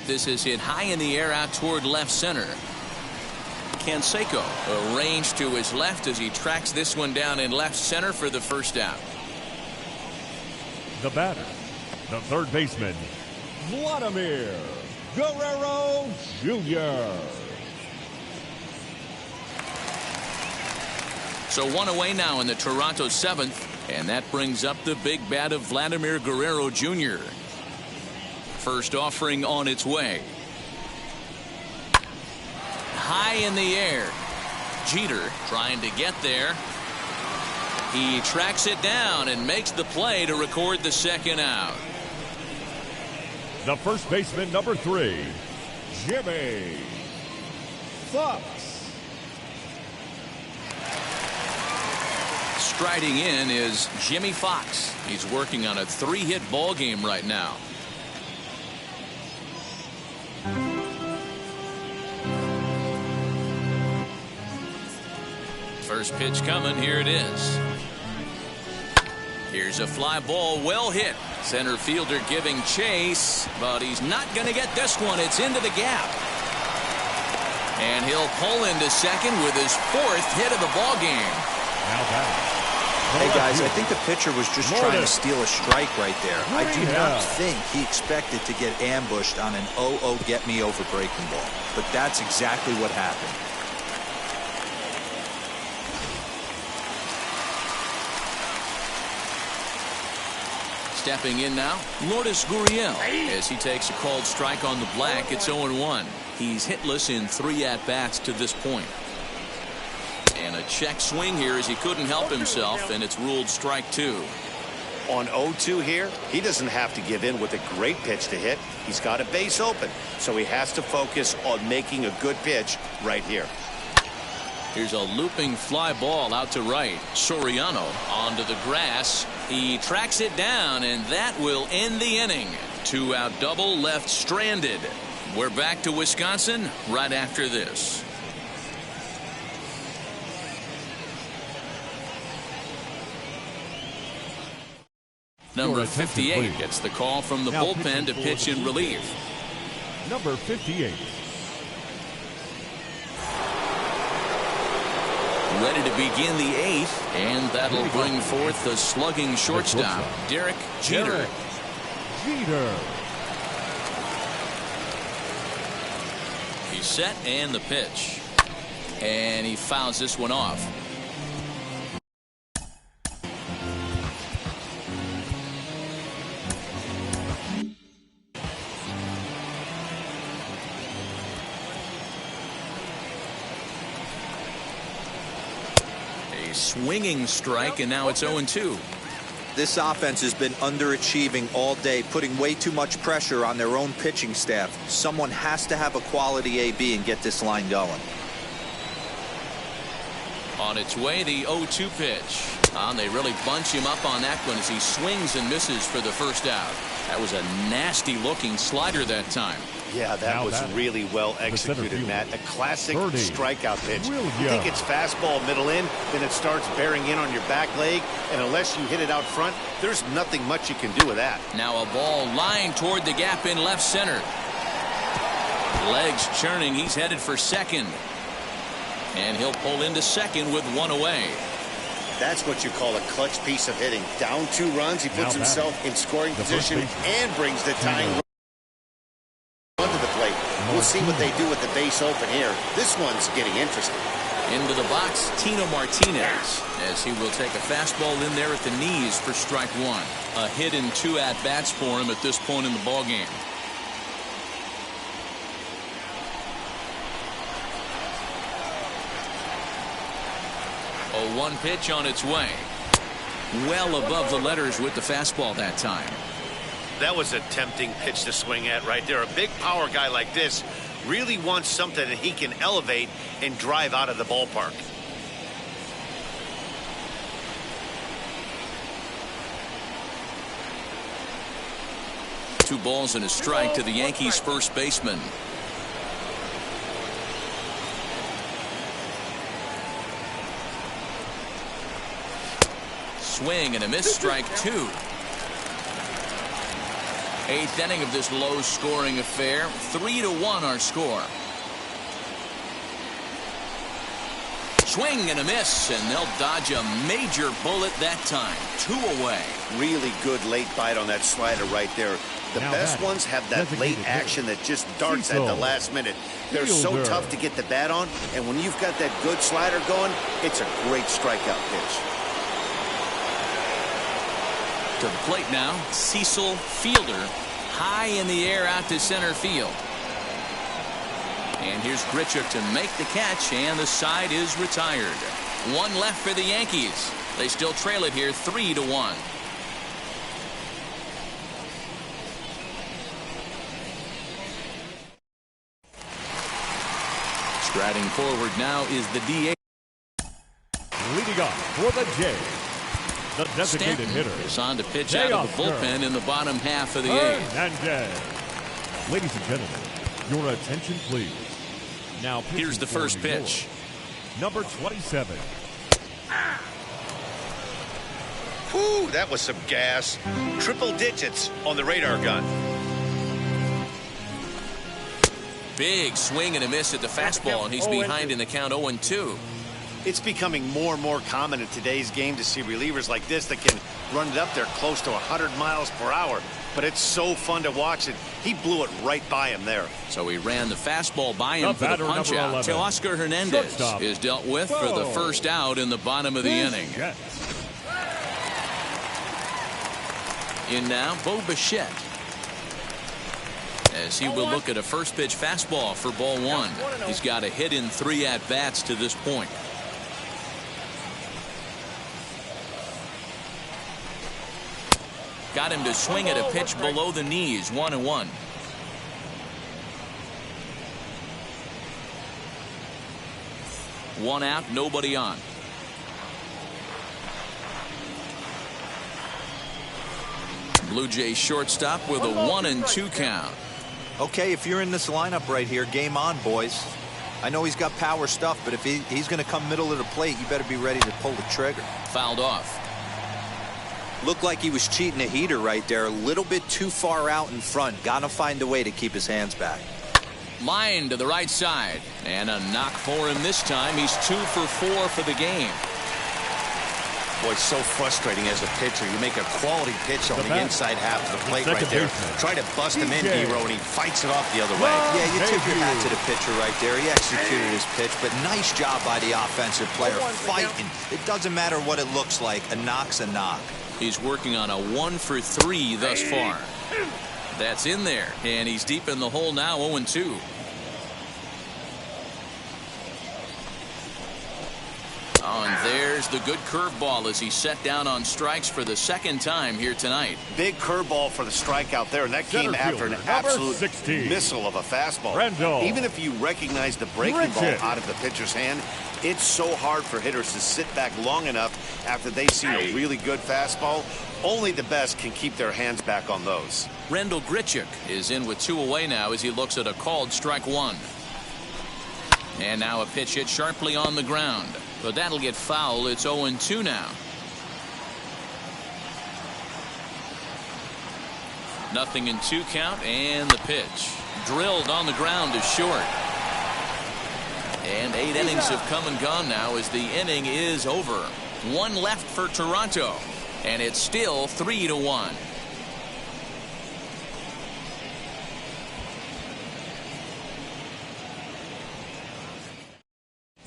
This is hit high in the air out toward left center. Canseco arranged to his left as he tracks this one down in left center for the 1st out. The batter, the 3rd baseman, Vladimir Guerrero Jr. So 1 away now in the Toronto 7th, and that brings up the big bat of Vladimir Guerrero Jr. First offering on its way. High in the air. Jeter trying to get there. He tracks it down and makes the play to record the 2nd out. The first baseman, number 3, Jimmy Fox. Striding in is Jimmy Fox. He's working on a 3-hit ball game right now. First pitch coming. Here it is. Here's a fly ball, well hit. Center fielder giving chase, but he's not going to get this one. It's into the gap. And he'll pull into second with his 4th hit of the ball game. Now batting. Hey guys, I think the pitcher was just trying to steal a strike right there. I do not think he expected to get ambushed on an 0-0 get me over breaking ball. But that's exactly what happened. Stepping in now, Lourdes Gurriel, as he takes a called strike on the black. It's 0-1. He's hitless in 3 at-bats to this point. And a check swing here as he couldn't help himself, and it's ruled strike 2. On 0-2 here, he doesn't have to give in with a great pitch to hit. He's got a base open, so he has to focus on making a good pitch right here. Here's a looping fly ball out to right. Soriano onto the grass. He tracks it down, and that will end the inning. 2-out double left stranded. We're back to Wisconsin right after this. Number 58 gets the call from the bullpen to pitch in relief. Number 58. Ready to begin the 8th, and that'll bring forth the slugging shortstop, Derek Jeter. He's set, and the pitch. And he fouls this one off. Swinging strike, and now it's 0-2. This offense has been underachieving all day, putting way too much pressure on their own pitching staff. Someone has to have a quality AB and get this line going. On its way, the 0-2 pitch. They really bunch him up on that one as he swings and misses for the first out. That was a nasty looking slider that time. Yeah, that was really well executed, Matt. A classic strikeout pitch. You think it's fastball middle in, then it starts bearing in on your back leg, and unless you hit it out front, there's nothing much you can do with that. Now a ball lined toward the gap in left center. Legs churning, he's headed for second. And he'll pull into second with 1 away. That's what you call a clutch piece of hitting. Down 2 runs, he puts himself in scoring position and brings the tying run to the plate. We'll see what they do with the base open here. This one's getting interesting. Into the box, Tino Martinez, as he will take a fastball in there at the knees for strike 1. A hit in 2 at-bats for him at this point in the ballgame. 0-1 pitch on its way. Well above the letters with the fastball that time. That was a tempting pitch to swing at right there. A big power guy like this really wants something that he can elevate and drive out of the ballpark. Two balls and a strike to the Yankees first baseman. Swing and a miss, strike 2. 8th inning of this low-scoring affair. 3-1 our score. Swing and a miss, and they'll dodge a major bullet that time. 2 away. Really good late bite on that slider right there. The best ones have that late action that just darts at the last minute. They're so tough to get the bat on, and when you've got that good slider going, it's a great strikeout pitch. To the plate now, Cecil Fielder, high in the air out to center field. And here's Grichik to make the catch, and the side is retired. 1 left for the Yankees. They still trail it here 3-1. Striding forward now is the DA. Leading off for the Jays, the designated hitter is on to pitch out of the bullpen in the bottom half of the 8th. Hernandez. Ladies and gentlemen, your attention please. Now here's the first pitch. Number 27. Whew, that was some gas. Triple digits on the radar gun. Big swing and a miss at the fastball, and he's behind in the count 0-2. It's becoming more and more common in today's game to see relievers like this that can run it up there close to 100 miles per hour. But it's so fun to watch it. He blew it right by him there. So he ran the fastball by him for the punch out. Teoscar Hernandez is dealt with for the first out in the bottom of the inning. In now, Bo Bichette, as he will look at a first pitch fastball for ball one. He's got a hit in 3 at-bats to this point. Got him to swing at a pitch below the knees. 1-1. One out, nobody on. Blue Jays shortstop with a 1-2 count. Okay, if you're in this lineup right here, game on, boys. I know he's got power stuff, but if he's going to come middle of the plate, you better be ready to pull the trigger. Fouled off. Looked like he was cheating a heater right there. A little bit too far out in front. Got to find a way to keep his hands back. Line to the right side. And a knock for him this time. He's 2 for 4 for the game. Boy, it's so frustrating as a pitcher. You make a quality pitch on the inside half of the plate right there. Try to bust him in, hero, and he fights it off the other way. Yeah, you tip your hat to the pitcher right there. He executed his pitch, but nice job by the offensive player fighting. It doesn't matter what it looks like. A knock's a knock. He's working on a 1 for 3 thus far. That's in there, and he's deep in the hole now, 0-2. Oh, and there's the good curveball as he set down on strikes for the second time here tonight. Big curveball for the strikeout there, and that came after an absolute missile of a fastball. Randall. Even if you recognize the breaking ball out of the pitcher's hand, it's so hard for hitters to sit back long enough after they've seen a really good fastball. Only the best can keep their hands back on those. Randall Grichik is in with 2 away now as he looks at a called strike 1. And now a pitch hit sharply on the ground. But that'll get foul. It's 0-2 now. Nothing in 2 count, and the pitch drilled on the ground is short. And 8 innings have come and gone now as the inning is over. 1 left for Toronto, and it's still 3-1.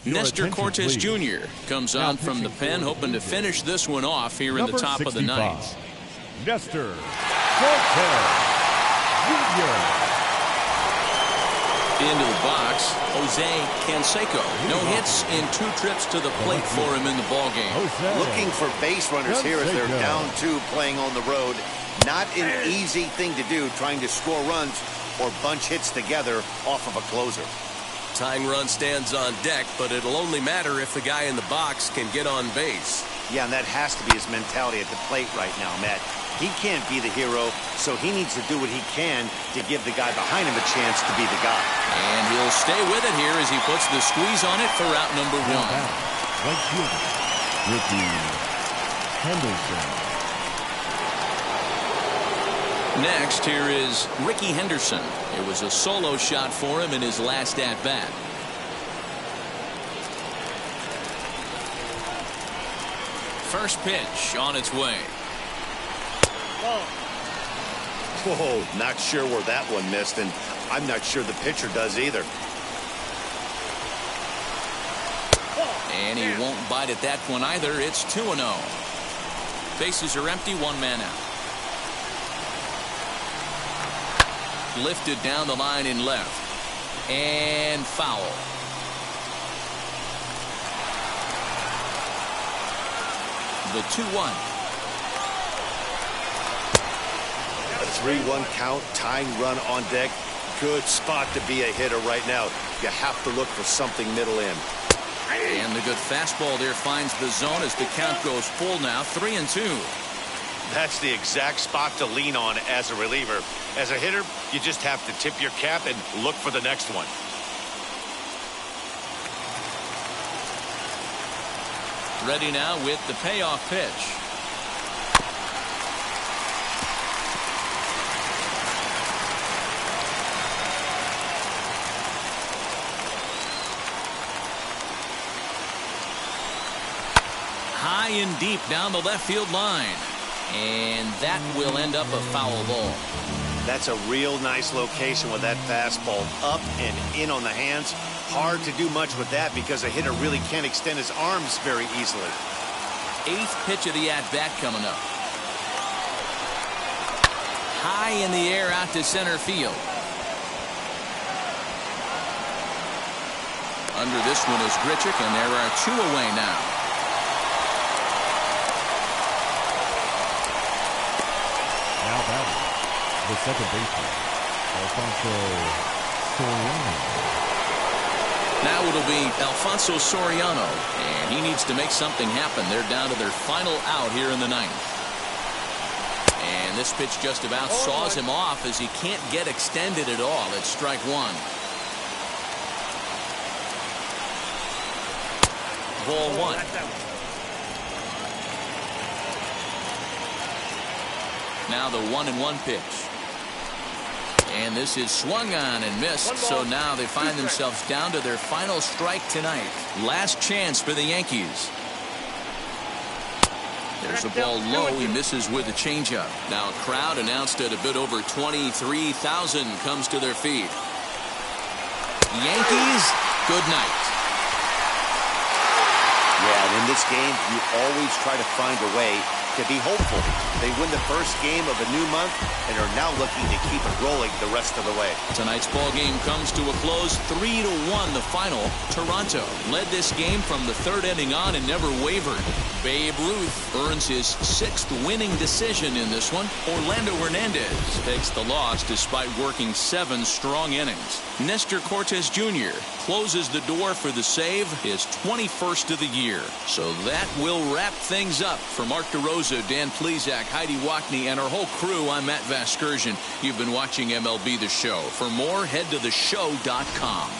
Nestor Cortes Jr. comes on from the pen, hoping to finish this one off here in the top of the 9th. Nestor Cortes Jr. Into the box, Jose Canseco. No hits in 2 trips to the plate for him in the ballgame. Looking for base runners here as they're down 2 playing on the road. Not an easy thing to do, trying to score runs or bunch hits together off of a closer. Tying run stands on deck, but it'll only matter if the guy in the box can get on base. Yeah, and that has to be his mentality at the plate right now, Matt. He can't be the hero, so he needs to do what he can to give the guy behind him a chance to be the guy. And he'll stay with it here as he puts the squeeze on it for out number 1. Right fielder, Ricky Henderson. Next, here is Ricky Henderson. It was a solo shot for him in his last at-bat. First pitch on its way. Whoa, not sure where that one missed, and I'm not sure the pitcher does either. And he won't bite at that one either. It's 2-0. Bases are empty, 1 man out. Lifted down the line in left. And foul. The 2-1. A 3-1 count, tying run on deck. Good spot to be a hitter right now. You have to look for something middle in. And the good fastball there finds the zone as the count goes full now. 3-2. That's the exact spot to lean on as a reliever. As a hitter, you just have to tip your cap and look for the next one. Ready now with the payoff pitch. in deep down the left field line. And that will end up a foul ball. That's a real nice location with that fastball up and in on the hands. Hard to do much with that because a hitter really can't extend his arms very easily. 8th pitch of the at-bat coming up. High in the air out to center field. Under this one is Grichik, and there are 2 away now. Now batting, the second baseman, Alfonso Soriano. Now it'll be Alfonso Soriano, and he needs to make something happen. They're down to their final out here in the 9th. And this pitch just about saws him off as he can't get extended at all. It's strike 1. Ball 1. Now the 1-1 pitch. And this is swung on and missed. So now they find themselves down to their final strike tonight. Last chance for the Yankees. There's a ball low. He misses with a changeup. Now a crowd announced at a bit over 23,000 comes to their feet. Yankees, good night. Yeah, and in this game, you always try to find a way to be hopeful. They win the first game of a new month and are now looking to keep it rolling the rest of the way. Tonight's ball game comes to a close, 3-1 the final. Toronto led this game from the 3rd inning on and never wavered. Babe Ruth earns his 6th winning decision in this one. Orlando Hernandez takes the loss despite working 7 strong innings. Nestor Cortes Jr. closes the door for the save, his 21st of the year. So that will wrap things up. For Mark DeRosa, Dan Plesac, Heidi Wackney, and our whole crew, I'm Matt Vasgersian. You've been watching MLB The Show. For more, head to theshow.com.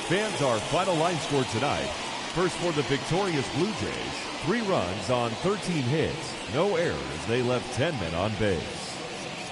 Fans, our final line score tonight. First for the victorious Blue Jays, 3 runs on 13 hits. No errors. They left 10 men on base.